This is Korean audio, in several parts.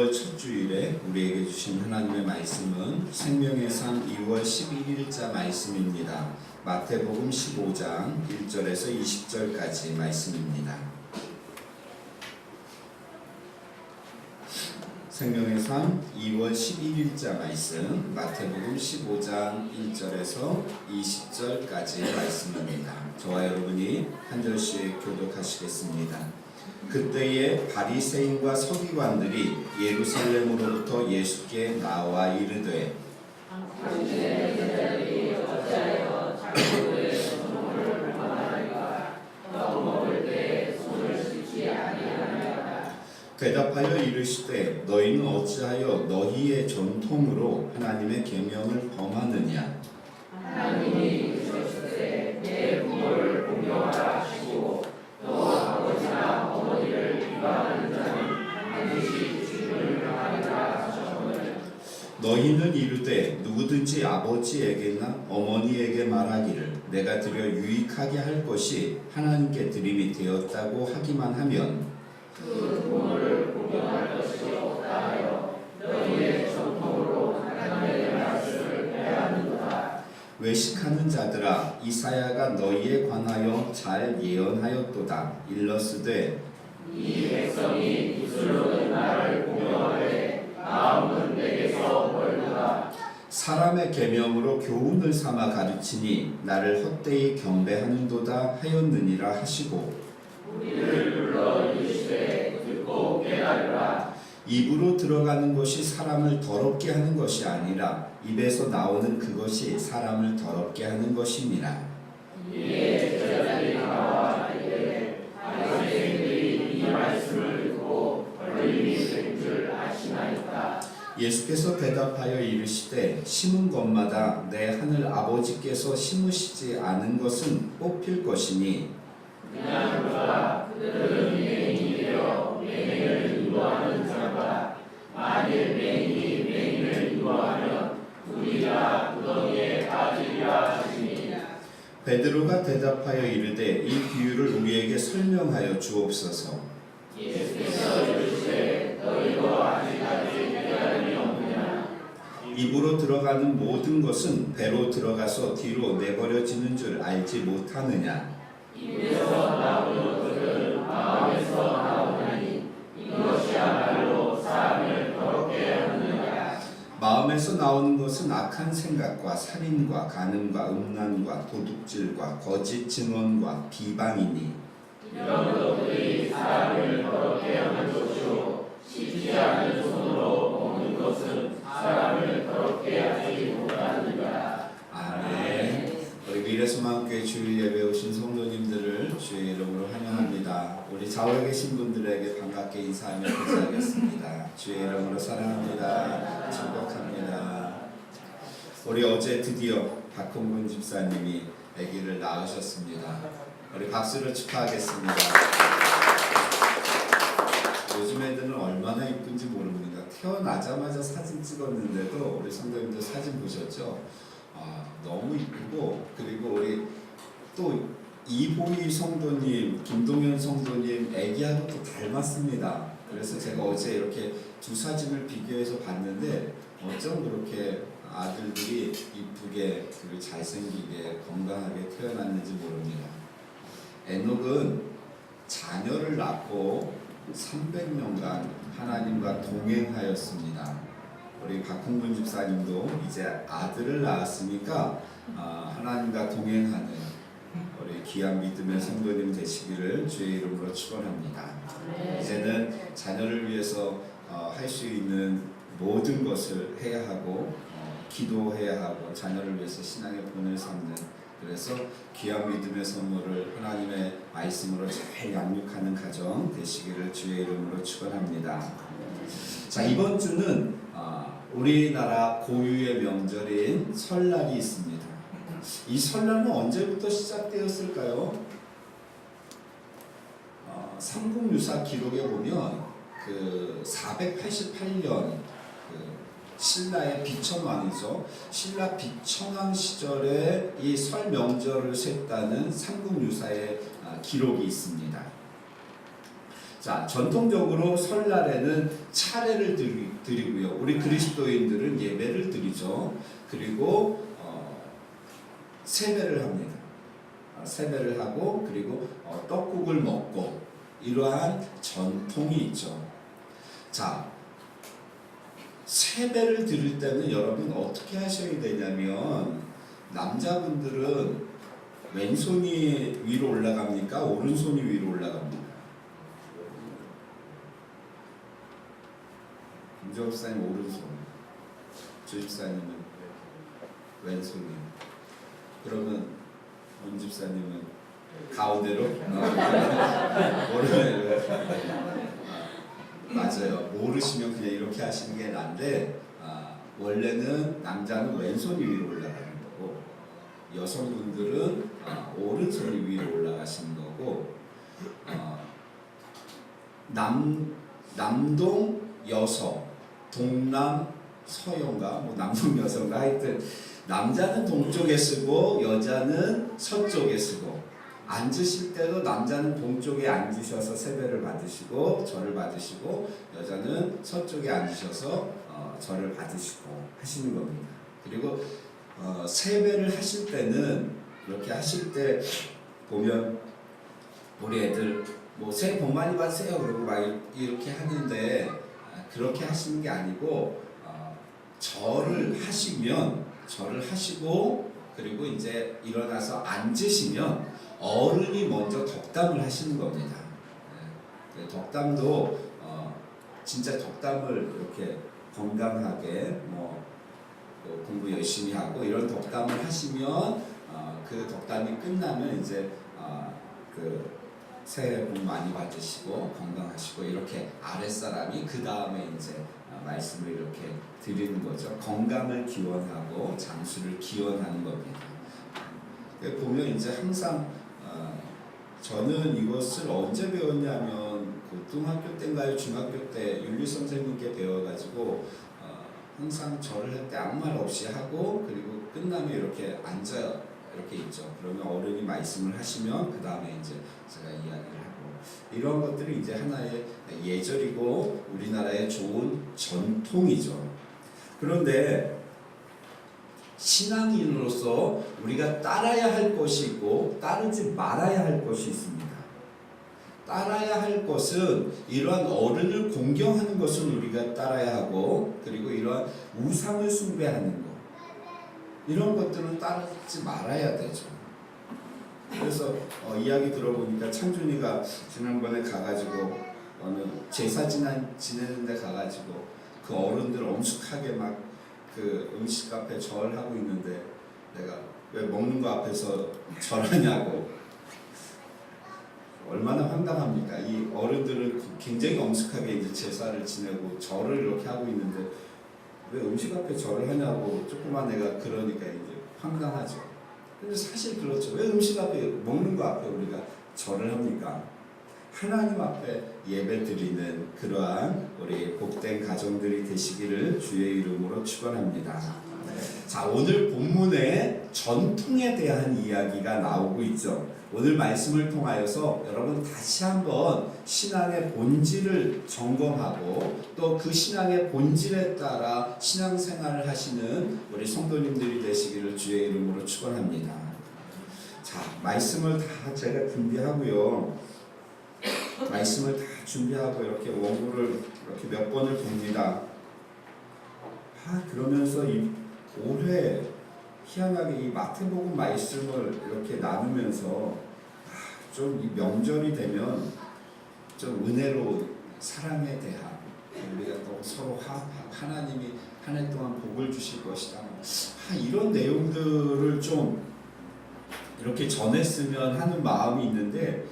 6월 첫 주일에 우리에게 주신 하나님의 말씀은 생명의 산 2월 11일자 말씀입니다. 마태복음 15장 1절에서 20절까지 말씀입니다. 생명의 산 2월 11일자 말씀 마태복음 15장 1절에서 20절까지 말씀입니다. 저와 여러분이 한 절씩 교독하시겠습니다. 그때에 바리새인과 서기관들이 예루살렘으로부터 예수께 나와 이르되 대답하여 이르시되 너희는 어찌하여 너희의 전통으로 하나님의 계명을 범하느냐. 하나님이 이르시되 내 부모를 공경하라 하시고 또 아버지나 어머니를 비방하는 자는 반드시 죽음을 당하리라 하셨거늘. 너희는 이르되 누구든지 아버지에게나 어머니에게 말하기를 내가 드려 유익하게 할 것이 하나님께 드림이 되었다고 하기만 하면 그 부모를 공경할 것이 없다 하여 너희의 전통으로 하나님의 말씀을 해하는도다. 외식하는 자들아 이사야가 너희에 관하여 잘 예언하였도다. 일러스되 이 백성이 입술로는 나를 공경하되 마음은 내게서 멀도다. 사람의 계명으로 교훈을 삼아 가르치니 나를 헛되이 경배하는도다 하였느니라 하시고 우리를 불러 이르시되 듣고 깨달으라. 입으로 들어가는 것이 사람을 더럽게 하는 것이 아니라 입에서 나오는 그것이 사람을 더럽게 하는 것이니라. 이에 제자들이 나와 이르되 바리새인들이 이 말씀을 듣고 걸림이 된 줄 아시나이까. 예수께서 대답하여 이르시되 심은 것마다 내 하늘 아버지께서 심으시지 않은 것은 뽑힐 것이니 그냥 그가 그들은 맹인이 되어 맹인을 인도하는 자가 만일 맹인이 맹인을 인도하면 우리가 구덩이에 빠지리라 하시니. 베드로가 대답하여 이르되 이 비유를 우리에게 설명하여 주옵소서. 예수께서 이르시되 너희도 아직까지 깨달음이 없느냐. 입으로 들어가는 모든 것은 배로 들어가서 뒤로 내버려지는 줄 알지 못하느냐. 입에서 나오는 것은 마음에서 나오나니 이것이야말로 사람을 더럽게 하느니라. 마음에서 나오는 것은 악한 생각과 살인과 간음과 음란과 도둑질과 거짓 증언과 비방이니 이런 것들이 사람을 더럽게 하는 것이요 씻지 않은 손으로 먹는 것은 사람을 더럽게 하지 못하느니라. 아멘. 우리 미래소망교회 주일 예배 오신 성도님들을 주의 이름으로 환영합니다. 우리 좌우에 계신 분들에게 반갑게 인사하며 인사하겠습니다. 주의 이름으로 사랑합니다. 축복합니다. 우리 어제 드디어 박홍근 집사님이 아기를 낳으셨습니다. 우리 박수로 축하하겠습니다. 요즘 애들은 얼마나 이쁜지 모릅니다. 태어나자마자 사진 찍었는데도 우리 성도님들 사진 보셨죠? 너무 이쁘고, 그리고 우리 또 이보희 성도님, 김동현 성도님 애기하고 또 닮았습니다. 그래서 제가 어제 이렇게 두 사진을 비교해서 봤는데 어쩜 그렇게 아들들이 이쁘게 그리고 잘생기게 건강하게 태어났는지 모릅니다. 에녹은 자녀를 낳고 300년간 하나님과 동행하였습니다. 우리 박홍근 집사님도 이제 아들을 낳았으니까 하나님과 동행하는 우리 귀한 믿음의 성도님 되시기를 주의 이름으로 축원합니다. 이제는 자녀를 위해서 할 수 있는 모든 것을 해야 하고 기도해야 하고 자녀를 위해서 신앙의 본을 삼는, 그래서 귀한 믿음의 선물을 하나님의 말씀으로 잘 양육하는 가정 되시기를 주의 이름으로 축원합니다. 자, 이번 주는 우리나라 고유의 명절인 설날이 있습니다. 이 설날은 언제부터 시작되었을까요? 삼국유사 기록에 보면 그 488년 신라의 비천왕이죠. 신라 비천왕 시절에 이 설 명절을 셌다는 삼국유사의 기록이 있습니다. 자, 자, 전통적으로 설날에는 차례를 드리고요. 우리 그리스도인들은 예배를 드리죠. 그리고 세배를 합니다. 세배를 하고 그리고 떡국을 먹고 이러한 전통이 있죠. 자, 세배를 드릴 때는 여러분 어떻게 하셔야 되냐면 남자분들은 왼손이 위로 올라갑니까? 오른손이 위로 올라갑니까? 김정사님 오른손, 주집사님은 왼손이요. 그러면 문집사님은 가운데로? 모르네요. 맞아요. 모르시면 그냥 이렇게 하시는 게 난데 원래는 남자는 왼손이 위로 올라가는 거고 여성분들은 오른손이 위로 올라가시는 거고 남동 여서 동남 서영가 뭐 남동 여성가 하여튼 남자는 동쪽에 쓰고 여자는 서쪽에 쓰고 앉으실 때도 남자는 동쪽에 앉으셔서 세배를 받으시고 절을 받으시고 여자는 서쪽에 앉으셔서 절을 받으시고 하시는 겁니다. 그리고 세배를 하실 때는 이렇게 하실 때 보면 우리 애들 뭐 새해 복 많이 받으세요 그러고 막 이렇게 하는데 그렇게 하시는 게 아니고 절을 하시고 그리고 이제 일어나서 앉으시면 어른이 먼저 덕담을 하시는 겁니다. 덕담도 진짜 덕담을 이렇게 건강하게 뭐 공부 열심히 하고 이런 덕담을 하시면 그 덕담이 끝나면 이제 그 새해 복 많이 받으시고 건강하시고 이렇게 아랫사람이 그 다음에 이제 말씀을 이렇게 드리는 거죠. 건강을 기원하고 장수를 기원하는 겁니다. 보면 이제 항상 저는 이것을 언제 배웠냐면 고등학교 때인가요? 중학교 때 윤리 선생님께 배워가지고 항상 절을 할 때 아무 말 없이 하고 그리고 끝나면 이렇게 앉아 이렇게 있죠. 그러면 어른이 말씀을 하시면 그 다음에 이제 제가 이야기를 하고 이런 것들이 이제 하나의 예절이고 우리나라의 좋은 전통이죠. 그런데 신앙인으로서 우리가 따라야 할 것이 있고 따르지 말아야 할 것이 있습니다. 따라야 할 것은 이러한 어른을 공경하는 것은 우리가 따라야 하고 그리고 이러한 우상을 숭배하는 것 이런 것들은 따르지 말아야 되죠. 그래서 이야기 들어보니까 창준이가 지난번에 가가지고 어느 제사 지내는 데 가가지고 그 어른들 엄숙하게 막 그 음식 앞에 절하고 있는데 내가 왜 먹는 거 앞에서 절하냐고 얼마나 황당합니까? 이 어른들은 굉장히 엄숙하게 이제 제사를 지내고 절을 이렇게 하고 있는데 왜 음식 앞에 절을 하냐고 조그만 애가 그러니까 이제 황당하죠. 근데 사실 그렇죠. 왜 음식 앞에 먹는 거 앞에 우리가 절을 합니까? 하나님 앞에 예배 드리는 그러한 우리 복된 가정들이 되시기를 주의 이름으로 축원합니다. 자, 오늘 본문에 전통에 대한 이야기가 나오고 있죠. 오늘 말씀을 통하여서 여러분 다시 한번 신앙의 본질을 점검하고 또 그 신앙의 본질에 따라 신앙생활을 하시는 우리 성도님들이 되시기를 주의 이름으로 축원합니다. 자, 말씀을 다 제가 준비하고요. 말씀을 다 준비하고 이렇게 원고를 이렇게 몇 번을 봅니다. 그러면서 이 올해 희한하게 이 마태복음 말씀을 이렇게 나누면서 좀 이 명절이 되면 좀 은혜로 사랑에 대한 우리가 또 서로 하나님이 한 해 동안 복을 주실 것이다. 이런 내용들을 좀 이렇게 전했으면 하는 마음이 있는데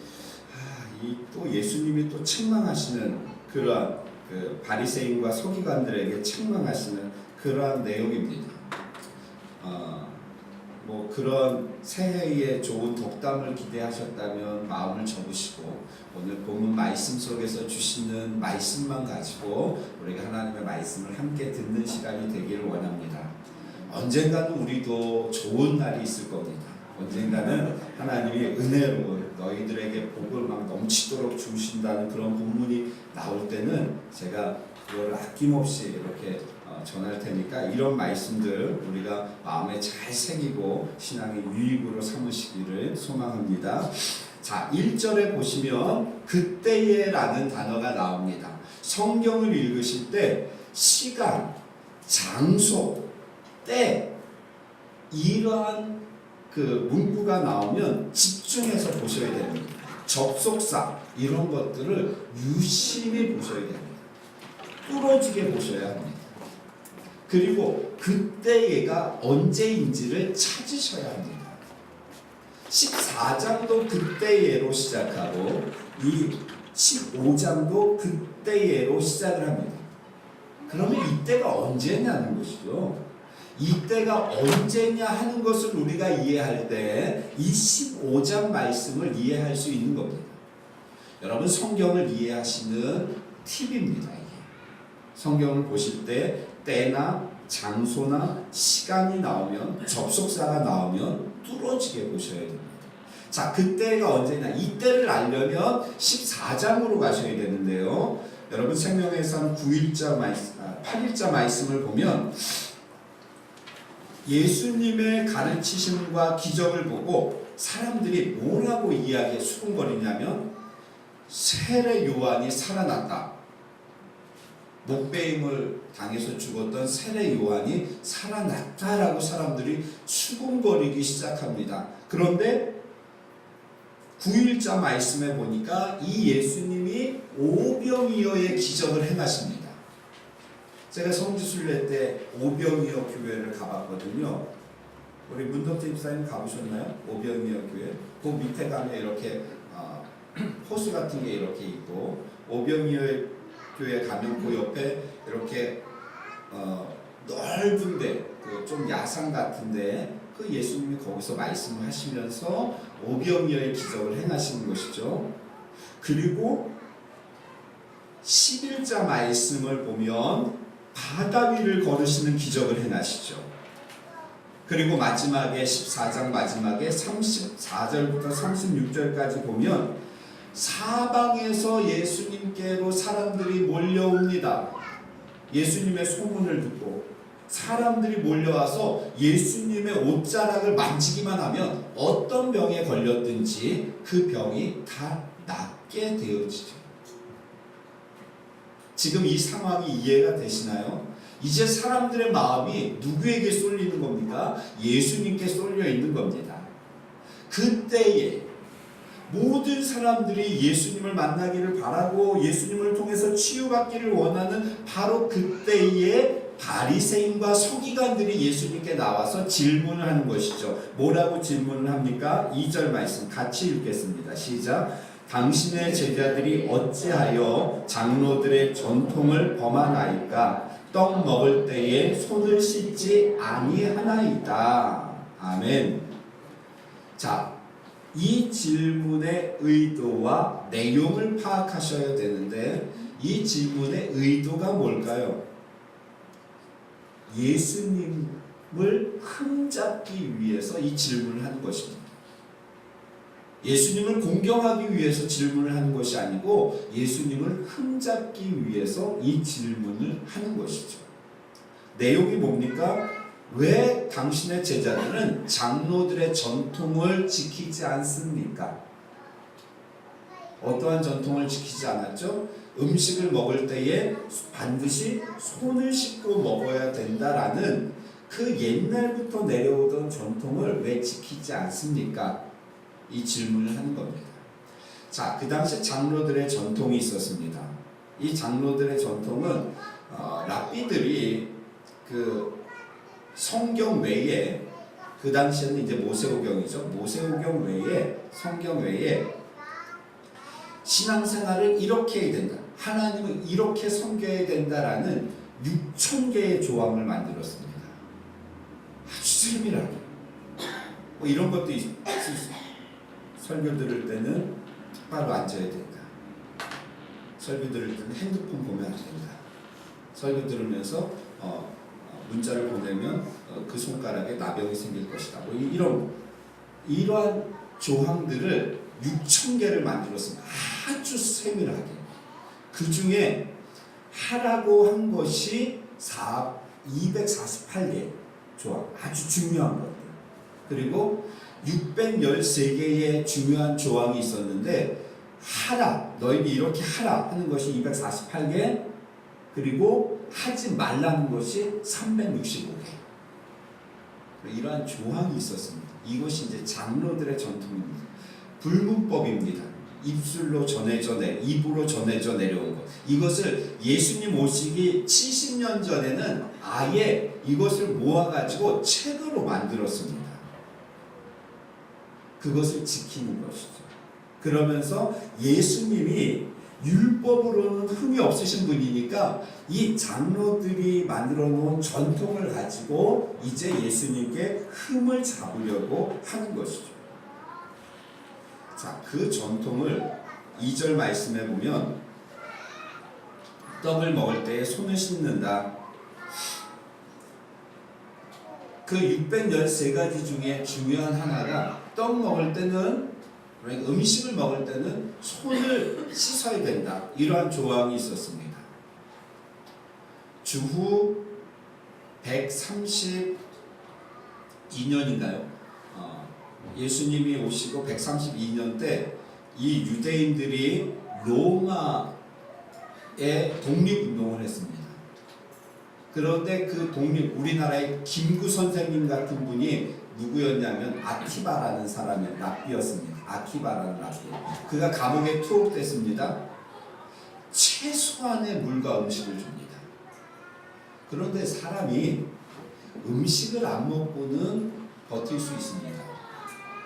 또 예수님이 또 책망하시는 그러한 그 바리새인과 서기관들에게 책망하시는 그러한 내용입니다. 뭐 그런 새해에 좋은 덕담을 기대하셨다면 마음을 접으시고 오늘 본문 말씀 속에서 주시는 말씀만 가지고 우리가 하나님의 말씀을 함께 듣는 시간이 되기를 원합니다. 언젠가는 우리도 좋은 날이 있을 겁니다. 언젠가는 하나님이 은혜로 너희들에게 복을 막 넘치도록 주신다는 그런 본문이 나올 때는 제가 그걸 아낌없이 이렇게 전할 테니까 이런 말씀들 우리가 마음에 잘 새기고 신앙의 유익으로 삼으시기를 소망합니다. 자, 1절에 보시면 그때에 라는 단어가 나옵니다. 성경을 읽으실 때 시간, 장소, 때 이러한 그 문구가 나오면 집중해서 보셔야 됩니다. 접속사 이런 것들을 유심히 보셔야 됩니다. 뚫어지게 보셔야 합니다. 그리고 그때가 언제인지를 찾으셔야 합니다. 14장도 그때예로 시작하고 이 15장도 그때예로 시작을 합니다. 그러면 이때가 언제냐는 것이죠. 이때가 언제냐 하는 것을 우리가 이해할 때 이 15장 말씀을 이해할 수 있는 겁니다. 여러분 성경을 이해하시는 팁입니다. 이게. 성경을 보실 때 때나 장소나 시간이 나오면 접속사가 나오면 뚫어지게 보셔야 됩니다. 자, 그때가 언제냐? 이때를 알려면 14장으로 가셔야 되는데요. 여러분 생명에서는 8일자 말씀을 보면 예수님의 가르치심과 기적을 보고 사람들이 뭐라고 이야기에 수군거리냐면 세례 요한이 살아났다. 목베임을 당해서 죽었던 세례 요한이 살아났다라고 사람들이 수군거리기 시작합니다. 그런데 9일자 말씀에 보니까 이 예수님이 오병이어의 기적을 행하십니다. 제가 성지순례 때 오병이어 교회를 가봤거든요. 우리 문덕재 집사님 가보셨나요? 오병이어 교회. 그 밑에 가면 이렇게 호수 같은 게 이렇게 있고 오병이어 교회 가면 그 옆에 이렇게 넓은데 그 좀 야산 같은데 그 예수님이 거기서 말씀을 하시면서 오병이어의 기적을 행하시는 것이죠. 그리고 11자 말씀을 보면 바다 위를 걸으시는 기적을 행하시죠. 그리고 마지막에 14장 마지막에 34절부터 36절까지 보면 사방에서 예수님께로 사람들이 몰려옵니다. 예수님의 소문을 듣고 사람들이 몰려와서 예수님의 옷자락을 만지기만 하면 어떤 병에 걸렸든지 그 병이 다 낫게 되어지죠. 지금 이 상황이 이해가 되시나요? 이제 사람들의 마음이 누구에게 쏠리는 겁니까? 예수님께 쏠려 있는 겁니다. 그때에 모든 사람들이 예수님을 만나기를 바라고 예수님을 통해서 치유받기를 원하는 바로 그때에 바리새인과 서기관들이 예수님께 나와서 질문을 하는 것이죠. 뭐라고 질문을 합니까? 2절 말씀 같이 읽겠습니다. 시작. 당신의 제자들이 어찌하여 장로들의 전통을 범하나이까? 떡 먹을 때에 손을 씻지 아니하나이다. 아멘. 자, 이 질문의 의도와 내용을 파악하셔야 되는데 이 질문의 의도가 뭘까요? 예수님을 흠잡기 위해서 이 질문을 하는 것입니다. 예수님을 공경하기 위해서 질문을 하는 것이 아니고 예수님을 흠잡기 위해서 이 질문을 하는 것이죠. 내용이 뭡니까? 왜 당신의 제자들은 장로들의 전통을 지키지 않습니까? 어떠한 전통을 지키지 않았죠? 음식을 먹을 때에 반드시 손을 씻고 먹어야 된다라는 그 옛날부터 내려오던 전통을 왜 지키지 않습니까? 이 질문을 하는 겁니다. 자, 그 당시 장로들의 전통이 있었습니다. 이 장로들의 전통은 랍비들이 그 성경 외에 그 당시에는 이제 모세오경이죠. 모세오경 외에 성경 외에 신앙생활을 이렇게 해야 된다. 하나님을 이렇게 섬겨야 된다라는 6,000개의 조항을 만들었습니다. 아주 세밀하게. 뭐 이런 것도 있을 수 있어요. 설교 들을 때는 똑바로 앉아야 된다. 설교 들을 때는 핸드폰 보면 안 된다. 설교 들으면서 문자를 보내면 그 손가락에 나병이 생길 것이다. 뭐 이러한 조항들을 6,000개를 만들었습니다. 아주 세밀하게. 그 중에 하라고 한 것이 248개 조항, 아주 중요한 것들. 그리고 613개의 중요한 조항이 있었는데 하라, 너희는 이렇게 하라 하는 것이 248개, 그리고 하지 말라는 것이 365개. 이러한 조항이 있었습니다. 이것이 이제 장로들의 전통입니다. 불문법입니다. 입술로 전해져 입으로 전해져 내려온 것. 이것을 예수님 오시기 70년 전에는 아예 이것을 모아가지고 책으로 만들었습니다. 그것을 지키는 것이죠. 그러면서 예수님이 율법으로는 흠이 없으신 분이니까 이 장로들이 만들어 놓은 전통을 가지고 이제 예수님께 흠을 잡으려고 하는 것이죠. 자, 그 전통을 2절 말씀에 보면 떡을 먹을 때 손을 씻는다. 그 613가지 중에 중요한 하나가 떡 먹을 때는, 그러니까 음식을 먹을 때는 손을 씻어야 된다. 이러한 조항이 있었습니다. 주후 132년인가요? 예수님이 오시고 132년 때 이 유대인들이 로마에 독립운동을 했습니다. 그런데 그 우리나라의 김구 선생님 같은 분이 누구였냐면 아키바라는 사람의 랍비였습니다. 아키바라는 랍비. 그가 감옥에 투옥됐습니다. 최소한의 물과 음식을 줍니다. 그런데 사람이 음식을 안 먹고는 버틸 수 있습니다.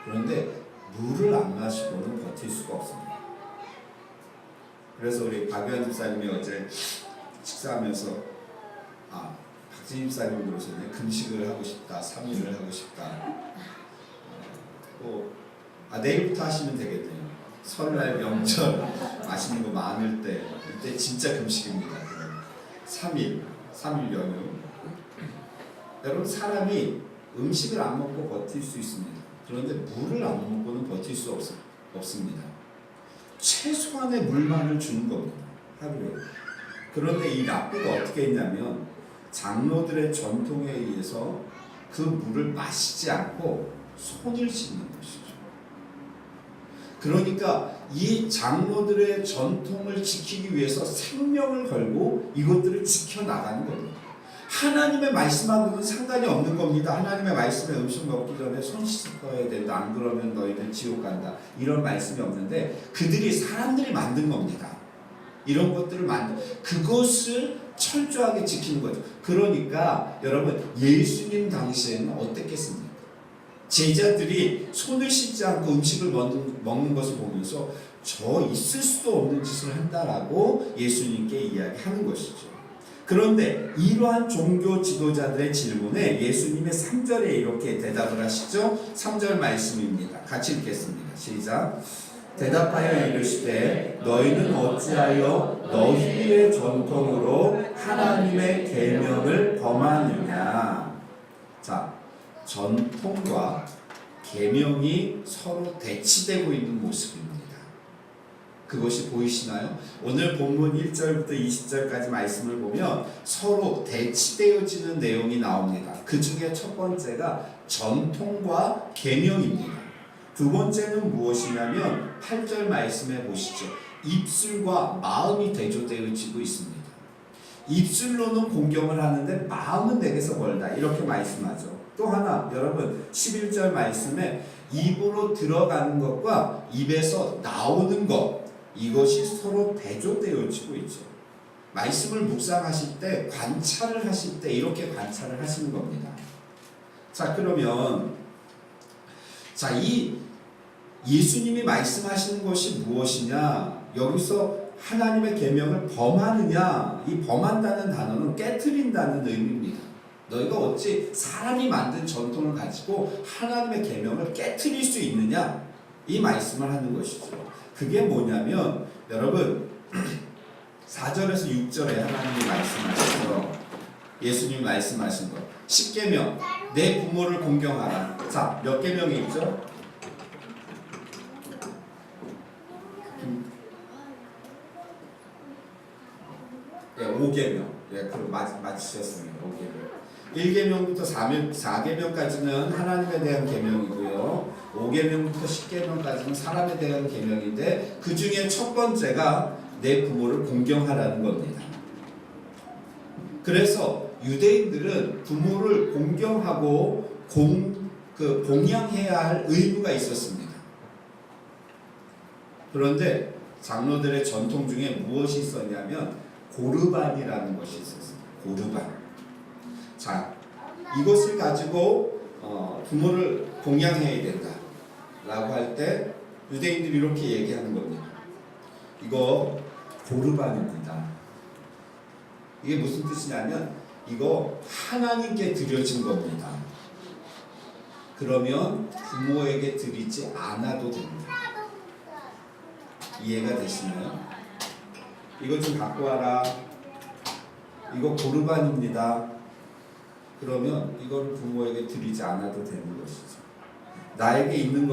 그런데 물을 안 마시고는 버틸 수가 없습니다. 그래서 우리 박유한 집사님이 어제 식사하면서 박진 집사님 그러셨네. 금식을 하고 싶다. 3일을 하고 싶다. 내일부터 하시면 되겠네요. 설날 명절 맛있는 거 많을 때 이때 진짜 금식입니다. 3일 연휴. 여러분, 사람이 음식을 안 먹고 버틸 수 있습니다. 그런데 물을 안 먹고는 버틸 수 없습니다. 최소한의 물만을 주는 겁니다. 하루에. 그런데 이 랍비가 어떻게 했냐면 장로들의 전통에 의해서 그 물을 마시지 않고 손을 씻는 것이죠. 그러니까 이 장로들의 전통을 지키기 위해서 생명을 걸고 이것들을 지켜나가는 겁니다. 하나님의 말씀하고는 상관이 없는 겁니다. 하나님의 말씀에 음식 먹기 전에 손 씻어야 된다. 안 그러면 너희는 지옥 간다. 이런 말씀이 없는데 사람들이 만든 겁니다. 이런 것들을 그것을 철저하게 지키는 거죠. 그러니까 여러분, 예수님 당시에는 어땠겠습니까? 제자들이 손을 씻지 않고 음식을 먹는 것을 보면서 저 있을 수도 없는 짓을 한다라고 예수님께 이야기하는 것이죠. 그런데 이러한 종교 지도자들의 질문에 예수님의 3절에 이렇게 대답을 하시죠. 3절 말씀입니다. 같이 읽겠습니다. 시작. 대답하여 이르시되 너희는 어찌하여 너희의 전통으로 하나님의 계명을 범하느냐. 자, 전통과 계명이 서로 대치되고 있는 모습입니다. 그것이 보이시나요? 오늘 본문 1절부터 20절까지 말씀을 보면 서로 대치되어지는 내용이 나옵니다. 그 중에 첫 번째가 전통과 계명입니다. 두 번째는 무엇이냐면 8절 말씀해 보시죠. 입술과 마음이 대조되어지고 있습니다. 입술로는 공경을 하는데 마음은 내게서 멀다. 이렇게 말씀하죠. 또 하나, 여러분 11절 말씀에 입으로 들어가는 것과 입에서 나오는 것, 이것이 서로 대조되어지고 있죠. 말씀을 묵상하실 때, 관찰을 하실 때 이렇게 관찰을 하시는 겁니다. 자, 그러면 이 예수님이 말씀하시는 것이 무엇이냐? 여기서 하나님의 계명을 범하느냐? 이 범한다는 단어는 깨트린다는 의미입니다. 너희가 어찌 사람이 만든 전통을 가지고 하나님의 계명을 깨트릴 수 있느냐? 이 말씀을 하는 것이죠. 그게 뭐냐면 여러분 4절에서 6절에 하나님이 말씀하시죠. 예수님이 말씀하신 거 10계명 내 부모를 공경하라. 자, 몇 계명이 있죠? 예, 5계명. 예, 그럼 맞히셨습니다. 5계명. 1계명부터 4계명까지는 하나님에 대한 계명이고요. 5계명부터 10계명까지는 사람에 대한 계명인데 그 중에 첫 번째가 내 부모를 공경하라는 겁니다. 그래서 유대인들은 부모를 공경하고 봉양해야 할 의무가 있었습니다. 그런데 장로들의 전통 중에 무엇이 있었냐면 고르반이라는 것이 있었습니다. 고르반. 자, 이것을 가지고 부모를 봉양해야 된다 라고 할 때 유대인들이 이렇게 얘기하는 겁니다. 이거 고르반입니다. 이게 무슨 뜻이냐면 이거 하나님께 드려진 겁니다. 그러면 부모에게 드리지 않아도 됩니다. 이해가 되시나요? 이거 좀 갖고 와라. 이거 고르반입니다. 그러면 이걸 부모에게 드리지 않아도 되는 것이죠. 나에게 있는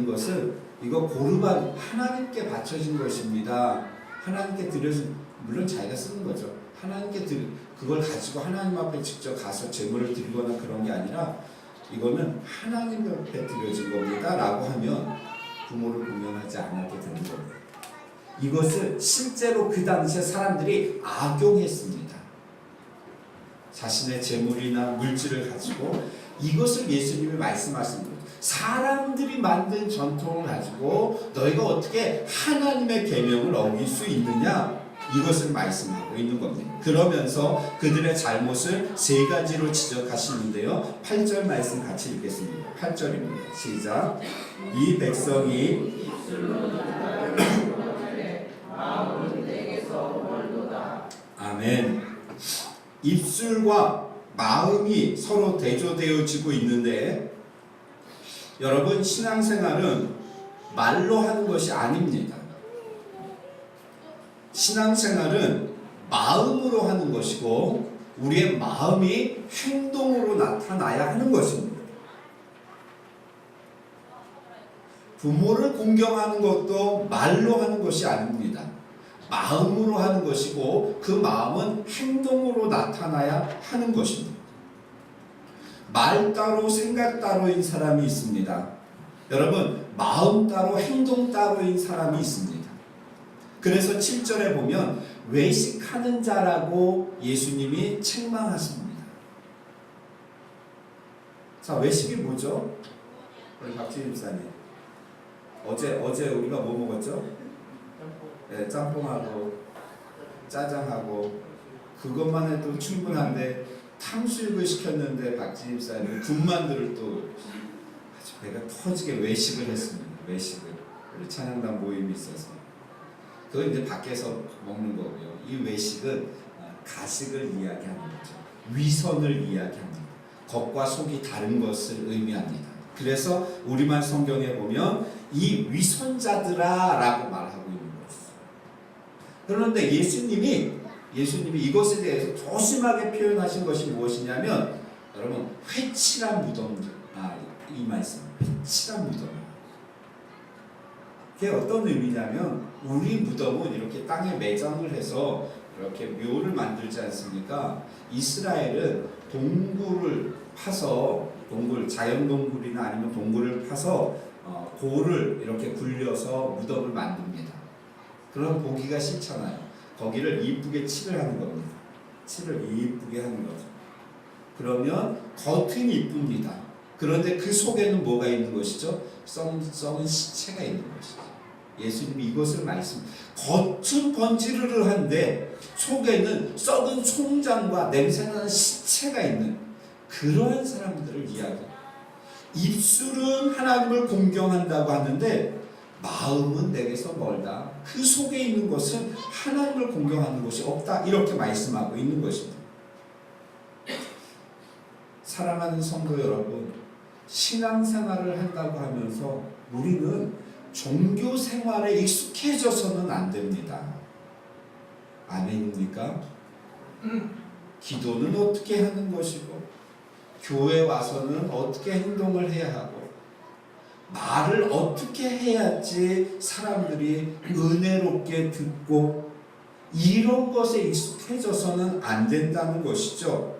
것은 이거 고르반 하나님께 바쳐진 것입니다. 하나님께 드려진, 물론 자기가 쓰는 거죠. 하나님께 그걸 가지고 하나님 앞에 직접 가서 제물을 드리거나 그런 게 아니라 이거는 하나님 앞에 드려진 겁니다 라고 하면 부모를 공경하지 않아도 되는 겁니다. 이것을 실제로 그 당시에 사람들이 악용했습니다. 자신의 재물이나 물질을 가지고 이것을 예수님이 말씀하신 거예요. 사람들이 만든 전통을 가지고 너희가 어떻게 하나님의 계명을 어길 수 있느냐, 이것을 말씀하고 있는 겁니다. 그러면서 그들의 잘못을 세 가지로 지적하시는데요. 8절 말씀 같이 읽겠습니다. 8절입니다. 시작. 이 백성이 아멘. 입술과 마음이 서로 대조되어지고 있는데 여러분, 신앙생활은 말로 하는 것이 아닙니다. 신앙생활은 마음으로 하는 것이고 우리의 마음이 행동으로 나타나야 하는 것입니다. 부모를 공경하는 것도 말로 하는 것이 아닙니다. 마음으로 하는 것이고 그 마음은 행동으로 나타나야 하는 것입니다. 말 따로 생각 따로인 사람이 있습니다. 여러분, 마음 따로 행동 따로인 사람이 있습니다. 그래서 7절에 보면 외식하는 자라고 예수님이 책망하십니다. 자, 외식이 뭐죠? 우리 박지임 목사님, 어제 우리가 뭐 먹었죠? 네, 짬뽕하고 짜장하고 그것만 해도 충분한데 탕수육을 시켰는데 박지임 목사님 군만두를 또 아주 배가 터지게 외식을 했습니다. 외식을. 우리 찬양단 모임이 있어서 그건 이제 밖에서 먹는 거고요. 이 외식은 가식을 이야기하는 거죠. 위선을 이야기합니다. 겉과 속이 다른 것을 의미합니다. 그래서 우리말 성경에 보면 이 위선자들아 라고 말하고 있는 것이죠. 그런데 예수님이 이것에 대해서 조심하게 표현하신 것이 무엇이냐면, 여러분, 회칠한 무덤, 이 말씀, 회칠한 무덤. 그게 어떤 의미냐면, 우리 무덤은 이렇게 땅에 매장을 해서 이렇게 묘를 만들지 않습니까? 이스라엘은 동굴을 파서, 자연 동굴이나 아니면 동굴을 파서 돌을 이렇게 굴려서 무덤을 만듭니다. 그럼 보기가 싫잖아요. 거기를 이쁘게 칠을 하는 겁니다. 칠을 이쁘게 하는 거죠. 그러면 겉은 이쁩니다. 그런데 그 속에는 뭐가 있는 것이죠? 썩은 시체가 있는 것이죠. 예수님이 이것을 겉은 번지르르한데 속에는 썩은 송장과 냄새나는 시체가 있는 그러한 사람들을 이야기합니다. 입술은 하나님을 공경한다고 하는데 마음은 내게서 멀다. 그 속에 있는 것은 하나님을 공경하는 것이 없다. 이렇게 말씀하고 있는 것입니다. 사랑하는 성도 여러분, 신앙생활을 한다고 하면서 우리는 종교 생활에 익숙해져서는 안 됩니다. 아멘입니까? 기도는 어떻게 하는 것이고 교회 와서는 어떻게 행동을 해야 하고 말을 어떻게 해야지 사람들이 은혜롭게 듣고 이런 것에 익숙해져서는 안 된다는 것이죠.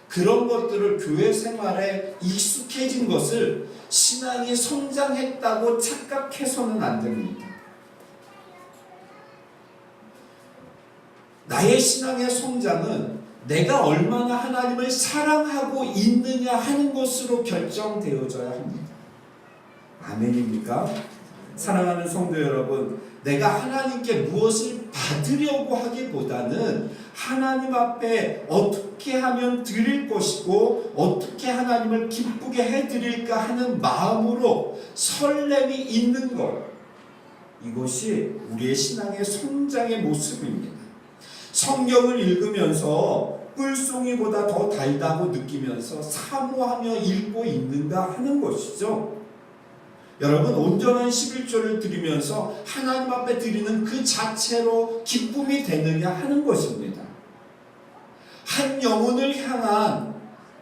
그런 것들을 교회 생활에 익숙해진 것을 신앙이 성장했다고 착각해서는 안 됩니다. 나의 신앙의 성장은 내가 얼마나 하나님을 사랑하고 있느냐 하는 것으로 결정되어져야 합니다. 아멘입니까? 사랑하는 성도 여러분, 내가 하나님께 무엇을 받으려고 하기보다는 하나님 앞에 어떻게 하면 드릴 것이고 어떻게 하나님을 기쁘게 해드릴까 하는 마음으로 설렘이 있는 것, 이것이 우리의 신앙의 성장의 모습입니다. 성경을 읽으면서 꿀송이보다 더 달다고 느끼면서 사모하며 읽고 있는가 하는 것이죠. 여러분, 온전한 11조를 드리면서 하나님 앞에 드리는 그 자체로 기쁨이 되느냐 하는 것입니다. 한 영혼을 향한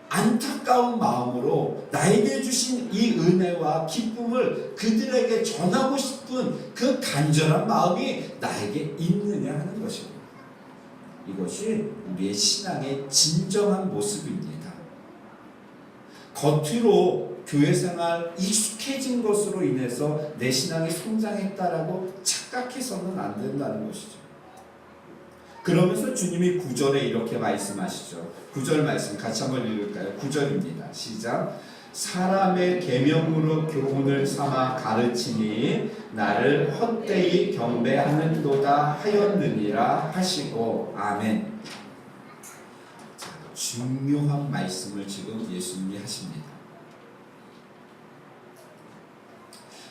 안타까운 마음으로 나에게 주신 이 은혜와 기쁨을 그들에게 전하고 싶은 그 간절한 마음이 나에게 있느냐 하는 것입니다. 이것이 우리의 신앙의 진정한 모습입니다. 겉으로 교회 생활 익숙해진 것으로 인해서 내 신앙이 성장했다라고 착각해서는 안 된다는 것이죠. 그러면서 주님이 9절에 이렇게 말씀하시죠. 9절 말씀 같이 한번 읽을까요? 9절입니다. 시작. 사람의 계명으로 교훈을 삼아 가르치니 나를 헛되이 경배하는도다 하였느니라 하시고. 아멘. 자, 중요한 말씀을 지금 예수님이 하십니다.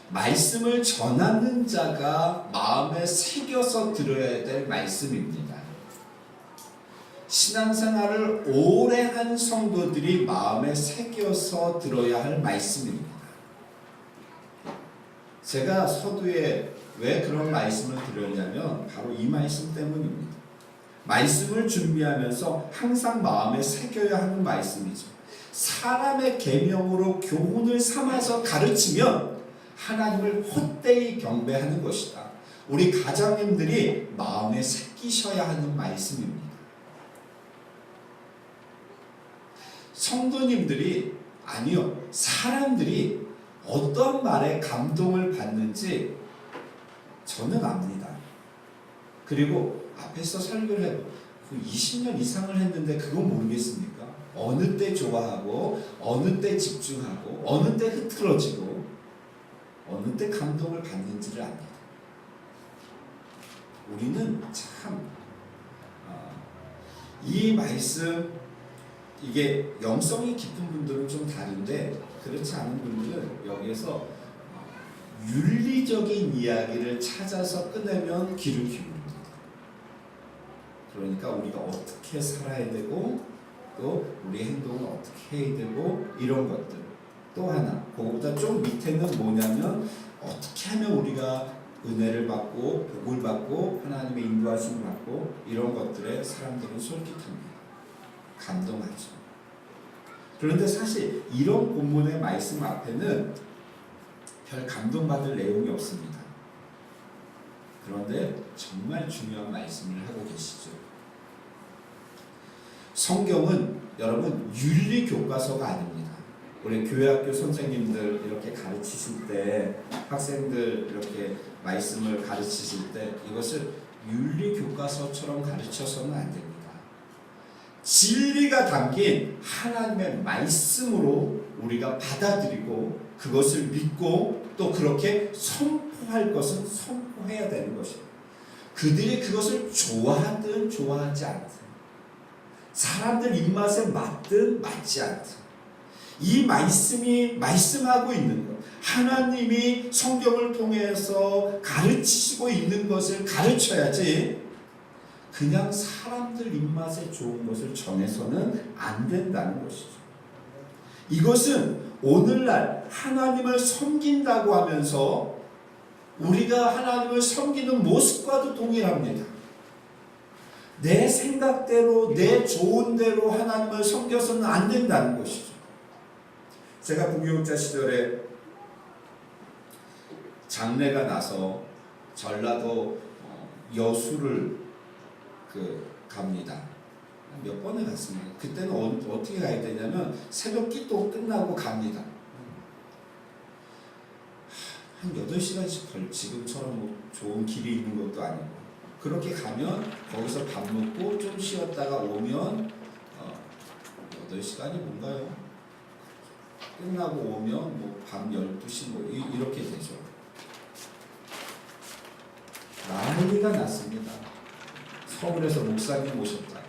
말씀을 전하는 자가 마음에 새겨서 들어야 될 말씀입니다. 신앙생활을 오래 한 성도들이 마음에 새겨서 들어야 할 말씀입니다. 제가 서두에 왜 그런 말씀을 드렸냐면 바로 이 말씀 때문입니다. 말씀을 준비하면서 항상 마음에 새겨야 하는 말씀이죠. 사람의 계명으로 교훈을 삼아서 가르치면 하나님을 헛되이 경배하는 것이다. 우리 가장님들이 마음에 새기셔야 하는 말씀입니다. 성도님들이, 아니요, 사람들이 어떤 말에 감동을 받는지 저는 압니다. 그리고 앞에서 설교를 해도 20년 이상을 했는데 그건 모르겠습니까? 어느 때 좋아하고 어느 때 집중하고 어느 때 흐트러지고 어느 때 감동을 받는지를 압니다. 우리는 참 이 말씀, 이게 영성이 깊은 분들은 좀 다른데 그렇지 않은 분들은 여기에서 윤리적인 이야기를 찾아서 꺼내면 귀를 기울입니다. 그러니까 우리가 어떻게 살아야 되고 또 우리 행동을 어떻게 해야 되고 이런 것들. 또 하나, 그거보다 좀 밑에는 뭐냐면 어떻게 하면 우리가 은혜를 받고 복을 받고 하나님의 인도하심을 받고 이런 것들에 사람들은 솔깃합니다. 감동하죠. 그런데 사실 이런 본문의 말씀 앞에는 별 감동받을 내용이 없습니다. 그런데 정말 중요한 말씀을 하고 계시죠. 성경은 여러분 윤리 교과서가 아닙니다. 우리 교회학교 선생님들 이렇게 가르치실 때, 학생들 이렇게 말씀을 가르치실 때 이것을 윤리 교과서처럼 가르쳐서는 안 됩니다. 진리가 담긴 하나님의 말씀으로 우리가 받아들이고 그것을 믿고 또 그렇게 선포할 것은 선포해야 되는 것입니다. 그들이 그것을 좋아하든 좋아하지 않든, 사람들 입맛에 맞든 맞지 않든, 이 말씀이 말씀하고 있는 것, 하나님이 성경을 통해서 가르치시고 있는 것을 가르쳐야지 그냥 사람들 입맛에 좋은 것을 전해서는 안 된다는 것이죠. 이것은 오늘날 하나님을 섬긴다고 하면서 우리가 하나님을 섬기는 모습과도 동일합니다. 내 생각대로 내 좋은 대로 하나님을 섬겨서는 안 된다는 것이죠. 제가 부교육자 시절에 장례가 나서 전라도 여수를 갑니다. 몇 번을 갔습니다. 그때는 어떻게 가야 되냐면 새벽 기도 끝나고 갑니다. 한 8시간씩 지금처럼 뭐 좋은 길이 있는 것도 아니고 그렇게 가면 거기서 밥 먹고 좀 쉬었다가 오면 8시간이 뭔가요? 끝나고 오면 뭐 밤 12시 뭐 이렇게 되죠. 난리가 났습니다. 서울에서 목사님 오셨다.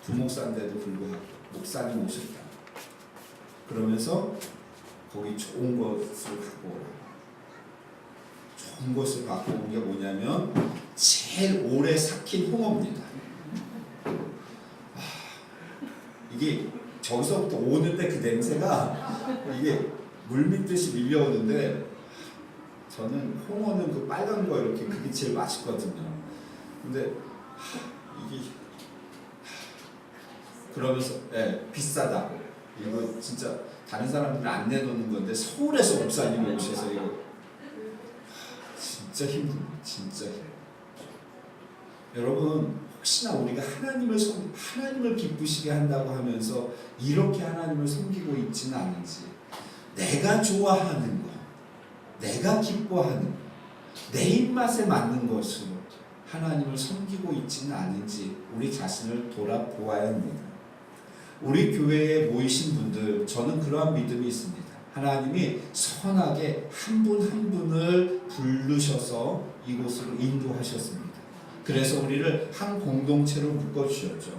부목사인데도 불구하고 목사님 오셨다. 그러면서 거기 좋은 것을 갖고 오라. 좋은 것을 갖고 온 게 뭐냐면 제일 오래 삭힌 홍어입니다. 이게 저기서부터 오는데 그 냄새가 이게 물밀듯이 밀려오는데 저는 홍어는 그 빨간 거 이렇게 그게 제일 맛있거든요. 근데 이게 그러면서 비싸다고 이거 진짜 다른 사람들은 안 내놓는 건데 서울에서 목사님이 오셔서 이거 진짜 힘듭니다. 진짜 힘. 여러분 혹시나 우리가 하나님을 기쁘시게 한다고 하면서 이렇게 하나님을 섬기고 있지는 않은지 내가 좋아하는 것, 내가 기뻐하는 것, 내 입맛에 맞는 것으로 하나님을 섬기고 있지는 않은지 우리 자신을 돌아보아야 합니다. 우리 교회에 모이신 분들 저는 그러한 믿음이 있습니다. 하나님이 선하게 한 분 한 분을 부르셔서 이곳으로 인도하셨습니다. 그래서 우리를 한 공동체로 묶어주셨죠.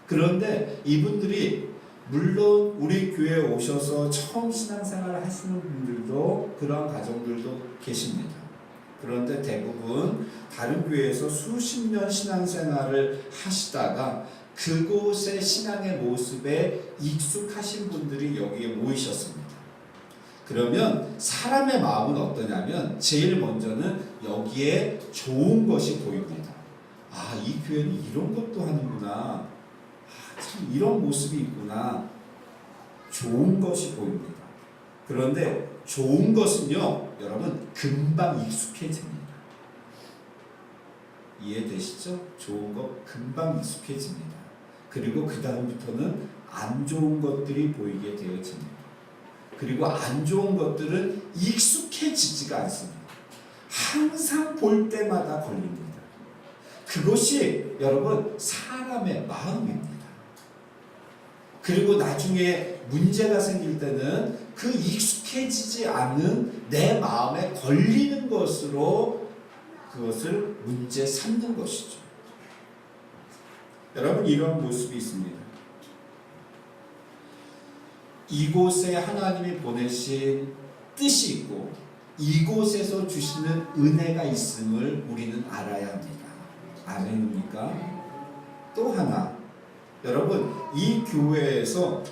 그런데 이분들이 물론 우리 교회에 오셔서 처음 신앙생활을 하시는 분들도 그런 가정들도 계십니다. 그런데 대부분 다른 교회에서 수십 년 신앙생활을 하시다가 그곳의 신앙의 모습에 익숙하신 분들이 여기에 모이셨습니다. 그러면 사람의 마음은 어떠냐면 제일 먼저는 여기에 좋은 것이 보입니다. 아, 이 교회는 이런 것도 하는구나. 참 이런 모습이 있구나. 좋은 것이 보입니다. 그런데 좋은 것은요, 여러분 금방 익숙해집니다. 이해되시죠? 좋은 것 금방 익숙해집니다. 그리고 그 다음부터는 안 좋은 것들이 보이게 되어집니다. 그리고 안 좋은 것들은 익숙해지지가 않습니다. 항상 볼 때마다 걸립니다. 그것이 여러분 사람의 마음입니다. 그리고 나중에 문제가 생길 때는 그 익숙해지지 않은 내 마음에 걸리는 것으로 그것을 문제 삼는 것이죠. 여러분 이런 모습이 있습니다. 이곳에 하나님이 보내신 뜻이 있고 이곳에서 주시는 은혜가 있음을 우리는 알아야 합니다. 아멘입니까? 또 하나, 여러분 이 교회에서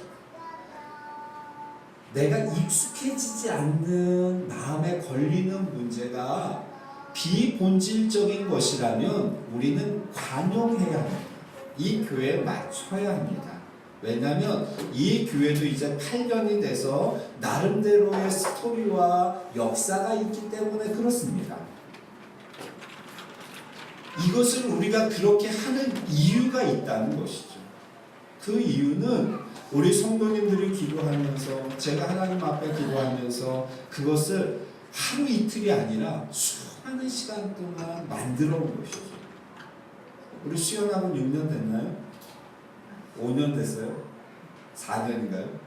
내가 익숙해지지 않는 마음에 걸리는 문제가 비본질적인 것이라면 우리는 관용해야 합니다. 이 교회에 맞춰야 합니다. 왜냐하면 이 교회도 이제 8년이 돼서 나름대로의 스토리와 역사가 있기 때문에 그렇습니다. 이것을 우리가 그렇게 하는 이유가 있다는 것이죠. 그 이유는 우리 성도님들이 기도하면서 제가 하나님 앞에 기도하면서 그것을 하루 이틀이 아니라 수많은 시간 동안 만들어 온 것이죠. 우리 수연하고 6년 됐나요? 5년 됐어요? 4년인가요?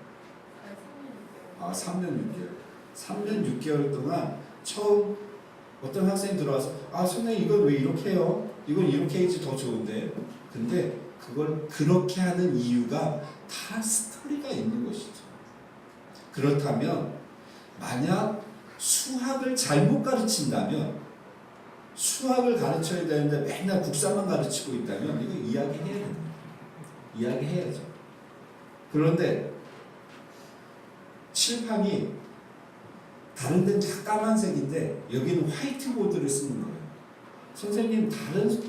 3년 6개월. 3년 6개월 동안 처음 어떤 학생이 들어와서 선생님 이건 왜 이렇게 해요? 이건 이렇게 해야지 더 좋은데. 근데 그걸 그렇게 하는 이유가 다 스토리가 있는 것이죠. 그렇다면 만약 수학을 잘못 가르친다면 수학을 가르쳐야 되는데 맨날 국사만 가르치고 있다면 이거 이야기해야 됩니다. 이야기해야죠. 그런데 칠판이 다른 데는 다 까만색인데 여기는 화이트보드를 쓰는 거예요. 선생님 다른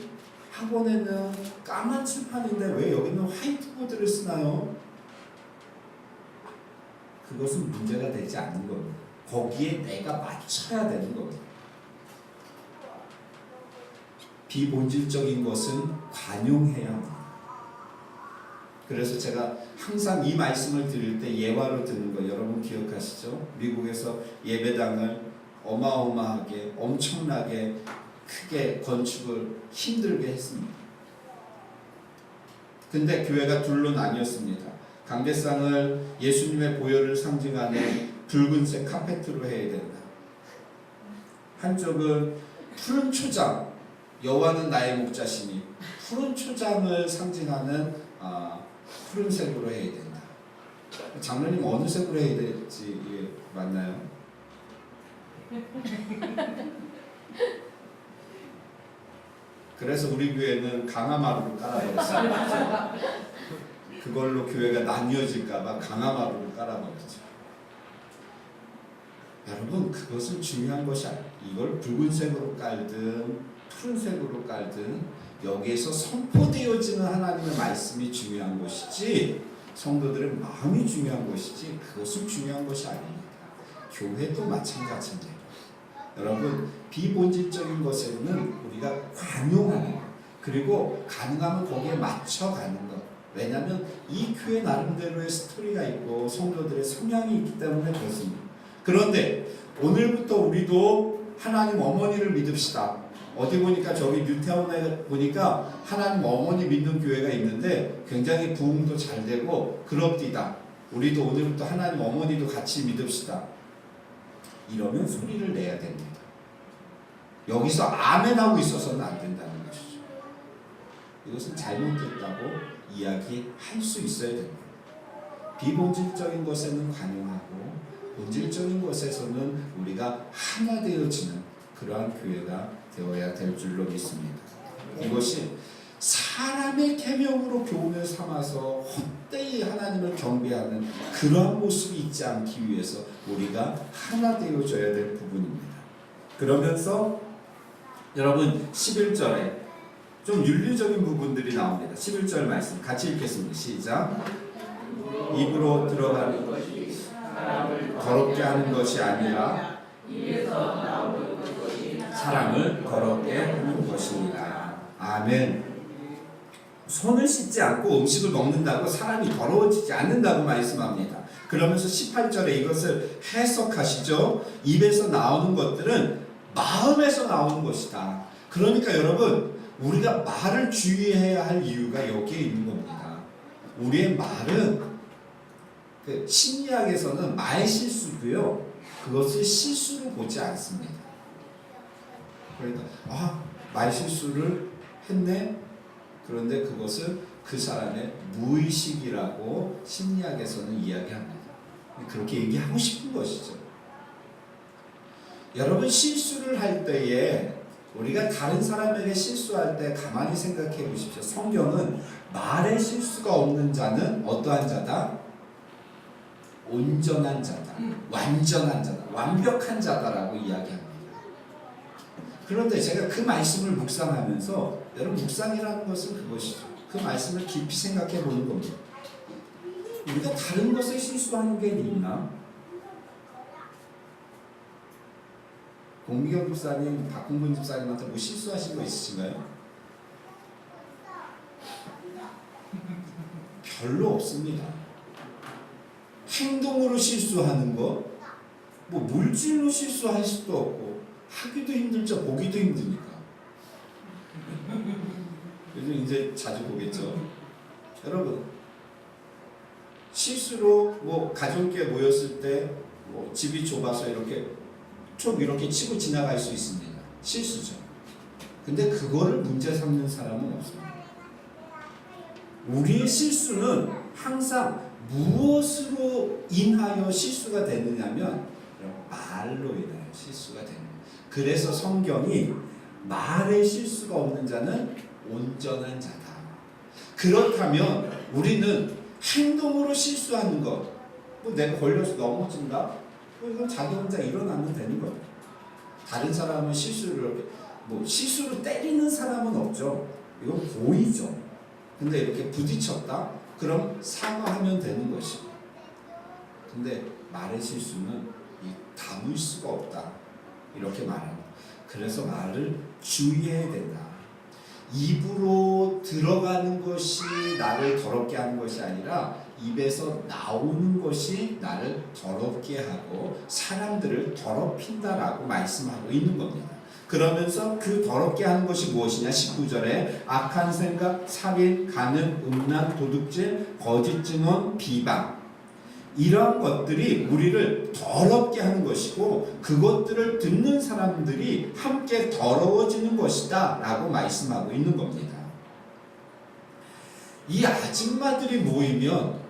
학원에는 까만 칠판인데 왜 여기는 화이트보드를 쓰나요? 그것은 문제가 되지 않는 겁니다. 거기에 내가 맞춰야 되는 겁니다. 비본질적인 것은 관용해야 합니다. 그래서 제가 항상 이 말씀을 드릴 때 예화로 드는 거 여러분 기억하시죠? 미국에서 예배당을 어마어마하게 엄청나게 크게 건축을 힘들게 했습니다. 근데 교회가 둘로 나뉘었습니다. 강대상을 예수님의 보혈을 상징하는 붉은색 카페트로 해야 된다. 한쪽은 푸른 초장, 여호와는 나의 목자시니 푸른 초장을 상징하는 푸른색으로 해야 된다. 장로님 어느 색으로 해야 될지 이게 맞나요? 그래서 우리 교회는 강화마루를 깔아버렸어요. 그걸로 교회가 나뉘어질까봐 강화마루를 깔아버렸죠. 여러분 그것은 중요한 것이 아니에요. 이걸 붉은색으로 깔든 푸른색으로 깔든 여기에서 선포되어지는 하나님의 말씀이 중요한 것이지 성도들의 마음이 중요한 것이지 그것은 중요한 것이 아닙니다. 교회도 마찬가지입니다. 여러분 비본질적인 것에는 우리가 관용하는 것 그리고 가능하면 거기에 맞춰가는 것 왜냐하면 이 교회 나름대로의 스토리가 있고 성도들의 성향이 있기 때문에 그렇습니다. 그런데 오늘부터 우리도 하나님 어머니를 믿읍시다. 어디 보니까 저기 뉴타운에 보니까 하나님 어머니 믿는 교회가 있는데 굉장히 부흥도 잘 되고 그럽디다. 우리도 오늘부터 하나님 어머니도 같이 믿읍시다. 이러면 소리를 내야 됩니다. 여기서 아멘하고 있어서는 안 된다는 것이죠. 이것은 잘못됐다고 이야기할 수 있어야 됩니다. 비본질적인 것에는 관용하고 본질적인 것에서는 우리가 하나 되어지는 그러한 교회가 되어야 될 줄로 믿습니다. 이것이 사람의 계명으로 교훈을 삼아서 헛되이 하나님을 경배하는 그러한 모습이 있지 않기 위해서 우리가 하나 되어져야 될 부분입니다. 그러면서 여러분 11절에 좀 윤리적인 부분들이 나옵니다. 11절 말씀 같이 읽겠습니다. 시작. 입으로 들어가는 것이 사람을 더럽게 하는 것이 아니라 입에서 나오는 것이 사람을 더럽게 하는 것입니다. 아멘. 손을 씻지 않고 음식을 먹는다고 사람이 더러워지지 않는다고 말씀합니다. 그러면서 18절에 이것을 해석하시죠. 입에서 나오는 것들은 마음에서 나오는 것이다. 그러니까 여러분 우리가 말을 주의해야 할 이유가 여기에 있는 겁니다. 우리의 말은 심리학에서는 말 실수고요. 그것을 실수로 보지 않습니다. 그러니까 말 실수를 했네. 그런데 그것을 그 사람의 무의식이라고 심리학에서는 이야기합니다. 그렇게 얘기하고 싶은 것이죠. 여러분 실수를 할 때에 우리가 다른 사람에게 실수할 때 가만히 생각해 보십시오. 성경은 말에 실수가 없는 자는 어떠한 자다? 온전한 자다. 완전한 자다. 완벽한 자다라고 이야기합니다. 그런데 제가 그 말씀을 묵상하면서 여러분 묵상이라는 것은 그것이죠. 그 말씀을 깊이 생각해 보는 겁니다. 우리가 다른 것에 실수하는 게 있나? 공기경 집사님, 박홍근 집사님한테 뭐 실수하신 거 있으신가요? 별로 없습니다. 행동으로 실수하는 거, 뭐 물질로 실수할 수도 없고 하기도 힘들죠. 보기도 힘드니까. 요즘 이제 자주 보겠죠. 여러분 실수로 뭐 가족끼리 모였을 때 뭐 집이 좁아서 이렇게 촉 이렇게 치고 지나갈 수 있습니다. 실수죠. 근데 그거를 문제 삼는 사람은 없습니다. 우리의 실수는 항상 무엇으로 인하여 실수가 되느냐면 말로 인하여 실수가 되는 거예요. 그래서 성경이 말에 실수가 없는 자는 온전한 자다. 그렇다면 우리는 행동으로 실수하는 것, 뭐 내가 걸려서 넘어진다? 이건 자기 혼자 일어나면 되는 거예요. 다른 사람은 실수를 이렇게 뭐 실수로 때리는 사람은 없죠. 이건 고의죠. 근데 이렇게 부딪혔다? 그럼 사과하면 되는 것이고. 근데 말의 실수는 담을 수가 없다. 이렇게 말합니다. 그래서 말을 주의해야 된다. 입으로 들어가는 것이 나를 더럽게 하는 것이 아니라 입에서 나오는 것이 나를 더럽게 하고 사람들을 더럽힌다라고 말씀하고 있는 겁니다. 그러면서 그 더럽게 하는 것이 무엇이냐? 19절에 악한 생각, 살인, 간음, 음란, 도둑질, 거짓 증언, 비방, 이러한 것들이 우리를 더럽게 하는 것이고 그것들을 듣는 사람들이 함께 더러워지는 것이다 라고 말씀하고 있는 겁니다. 이 아줌마들이 모이면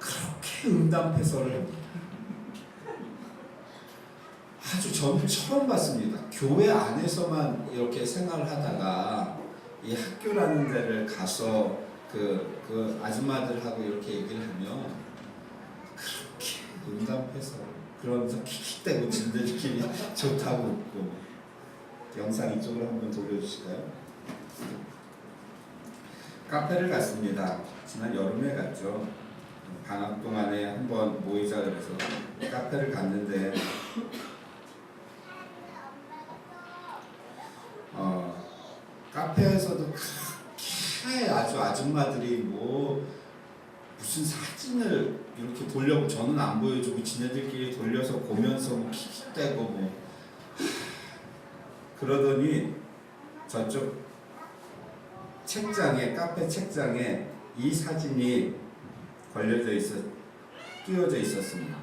그렇게 음담패설을 합니다. 아주 저는 처음 봤습니다. 교회 안에서만 이렇게 생활을 하다가 이 학교라는 데를 가서 그 아줌마들하고 이렇게 얘기를 하면 그렇게 음담패설 그러면서 킥킥대고 진들끼리 좋다고 웃고. 영상 이쪽으로 한번 돌려주실까요? 카페를 갔습니다. 지난 여름에 갔죠. 방학 동안에 한번 모이자 그래서 카페를 갔는데 카페에서도 그렇게 아주 아줌마들이 뭐 무슨 사진을 이렇게 돌려고 저는 안 보여주고 지네들끼리 돌려서 보면서 뭐 킥킥대고 뭐 그러더니 저쪽 책장에 카페 책장에 이 사진이 띄워져 있었습니다.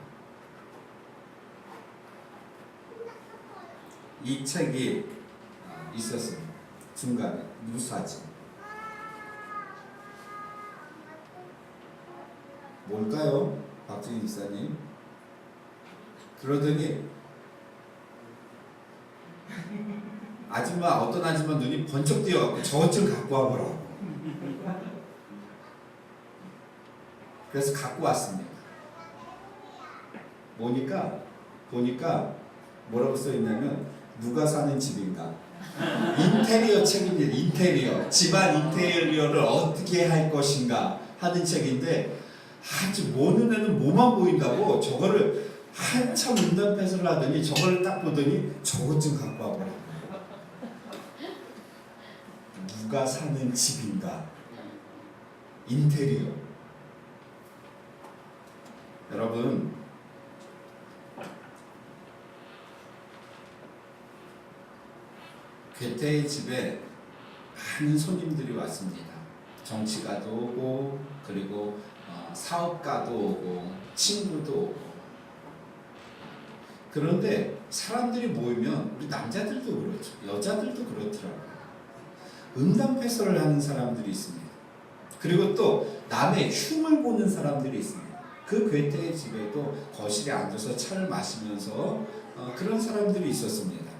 이 책이 있었습니다. 중간에 누사진. 뭘까요? 박진희 집사님. 그러더니 어떤 아줌마 눈이 번쩍 띄어갖고 저것 좀 갖고 와보라고. 그래서 갖고 왔습니다. 보니까 뭐라고 써있냐면 누가 사는 집인가. 인테리어 책입니다. 인테리어. 집안 인테리어를 어떻게 할 것인가 하는 책인데 아주 모 눈에는 뭐만 보인다고 저거를 한참 음담패설을 하더니 저거를 딱 보더니 저것 좀 갖고 와보라. 누가 사는 집인가. 인테리어. 여러분 괴테의 집에 많은 손님들이 왔습니다. 정치가도 오고 그리고 사업가도 오고 친구도 오고. 그런데 사람들이 모이면 우리 남자들도 그렇죠. 여자들도 그렇더라고요. 음담패설을 하는 사람들이 있습니다. 그리고 또 남의 흉을 보는 사람들이 있습니다. 그 괴테의 집에도 거실에 앉아서 차를 마시면서 그런 사람들이 있었습니다.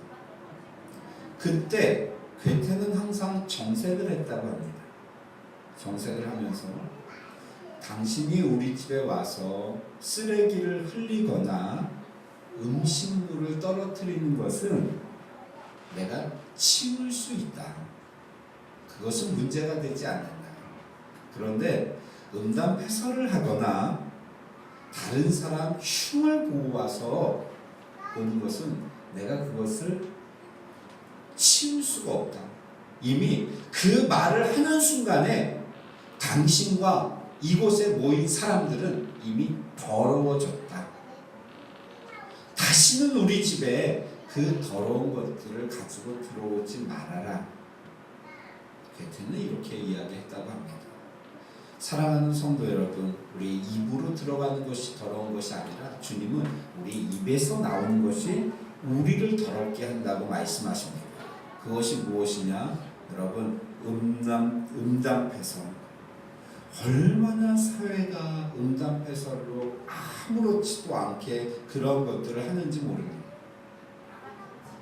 그때 괴테는 항상 정색을 했다고 합니다. 정색을 하면서 당신이 우리 집에 와서 쓰레기를 흘리거나 음식물을 떨어뜨리는 것은 내가 치울 수 있다. 그것은 문제가 되지 않는다. 그런데 음담패설을 하거나 다른 사람 흉을 보고 와서 보는 것은 내가 그것을 치울 수가 없다. 이미 그 말을 하는 순간에 당신과 이곳에 모인 사람들은 이미 더러워졌다. 다시는 우리 집에 그 더러운 것들을 가지고 들어오지 말아라. 괴테는 이렇게 이야기했다고 합니다. 사랑하는 성도 여러분, 우리 입으로 들어가는 것이 더러운 것이 아니라 주님은 우리 입에서 나오는 것이 우리를 더럽게 한다고 말씀하십니다. 그것이 무엇이냐? 여러분, 음담패설. 얼마나 사회가 음담패설로 아무렇지도 않게 그런 것들을 하는지 모릅니다.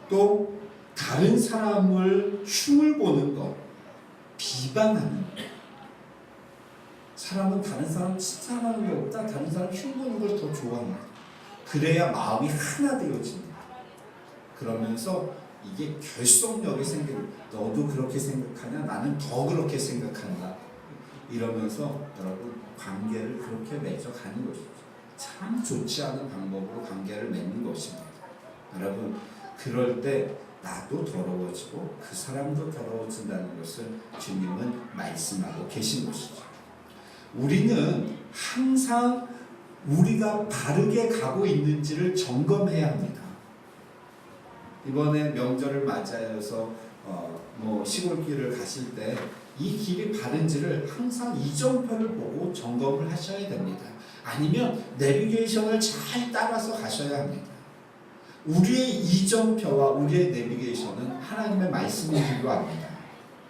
또 다른 사람을 흉을 보는 것, 비방하는 것. 사람은 다른 사람 칭찬하는 것보다 다른 사람 흉 보는 걸 더 좋아합니다. 그래야 마음이 하나 되어집니다. 그러면서 이게 결속력이 생기고 너도 그렇게 생각하냐? 나는 더 그렇게 생각한다. 이러면서 여러분 관계를 그렇게 맺어가는 것이죠. 자, 참 좋지 않은 방법으로 관계를 맺는 것입니다. 여러분, 그럴 때 나도 더러워지고 그 사람도 더러워진다는 것을 주님은 말씀하고 계신 것이죠. 우리는 항상 우리가 바르게 가고 있는지를 점검해야 합니다. 이번에 명절을 맞이해서 시골길을 가실 때 이 길이 바른지를 항상 이정표를 보고 점검을 하셔야 됩니다. 아니면 내비게이션을 잘 따라서 가셔야 합니다. 우리의 이정표와 우리의 내비게이션은 하나님의 말씀이기도 합니다.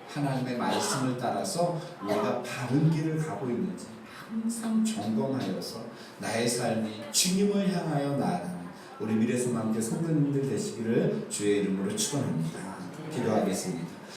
하나님의 말씀을 따라서 우리가 바른 길을 가고 있는지 항상 점검하여서 나의 삶이 주님을 향하여 나아가는 우리 미래소망교회 성도님들 되시기를 주의 이름으로 축원합니다. 기도하겠습니다.